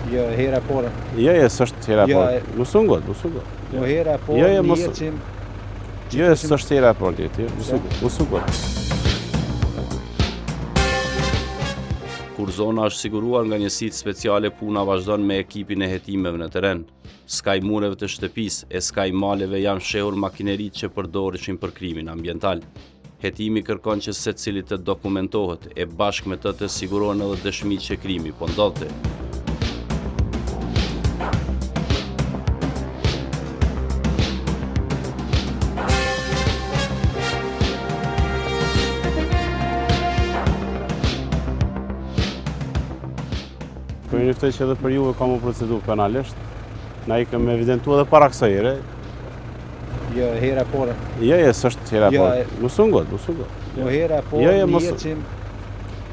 Jo, hera porë. Jo, s'është hera porë. Mos u ngot. Jo, hera porë, mirëqim. Jo, s'është hera porë, mos u ngot. Kur zona është siguruar nga njësitë speciale, puna vazhdon me ekipin e hetimeve në teren. Skaj mureve të shtëpisë e skaj maleve janë fshehur makineritë që përdoreshin për krimin ambiental. Hetimi kërkon që secili të dokumentohet e bashkë me të sigurohen edhe dëshmitë që krimi po ndodhte. Për njoftoj që edhe për juve ka më procedur penalisht, na I kemi evidentuar edhe para kësaj here. Jo, hera porë. Jo, s'është hera porë. Mos u ngot. Jo, hera porë, mirëqim.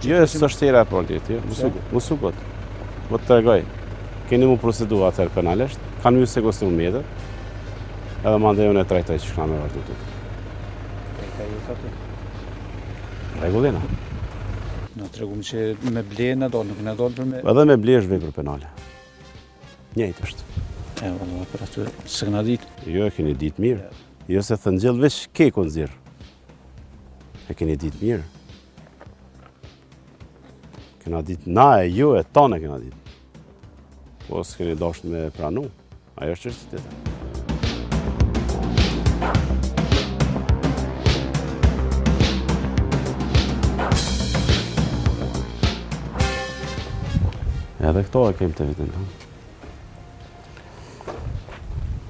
Jo, s'është hera porë, mos u ngot. Po të tregoj. Keni më procedur atëherë penalisht, kanë mjë sekuestruar mjetët, edhe mandej unë e trajtoj që shkna me vazhdu të. Trajtoj ju të? Regullina. Në tregum që me ble në dollë, nuk në dollë për me... Edhe me ble është vepër penale. Njëjtë është. Valla, për atë së këna ditë. Jo, e keni ditë mirë. Jo se thë ngjell veç kekun zirë. E keni ditë mirë. Kena ditë na e ju e tonë kena ditë. Po s'keni dashur me pranu. Ajo është çështje tjetër. Edhe këto e kem të vitën tonë.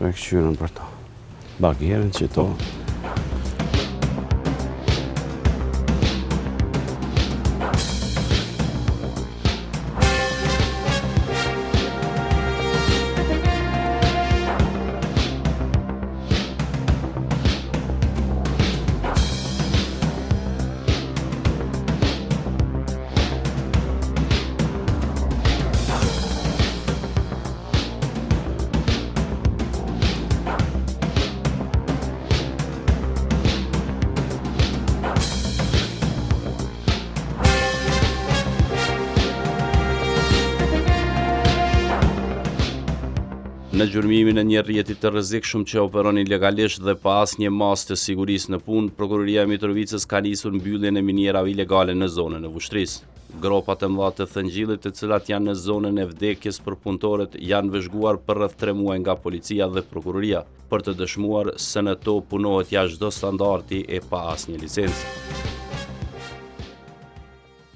E këshyrën për to. Bagjerën që to. Në gjurmimin e një rrjeti të rrezikshëm që operon ilegalisht dhe pa asnjë masë të sigurisë në punë, Prokuroria e Mitrovicës ka nisur mbylljen e minierave ilegale në zonën e Vushtrrisë. Gropat e mëdha të Thëngjillit, të cilat janë në zonën e vdekjes për punëtorët, janë vëzhguar për rreth 3 muaj nga policia dhe prokuroria, për të dëshmuar se në to punohet jashtë çdo standardi e pa asnjë licencë.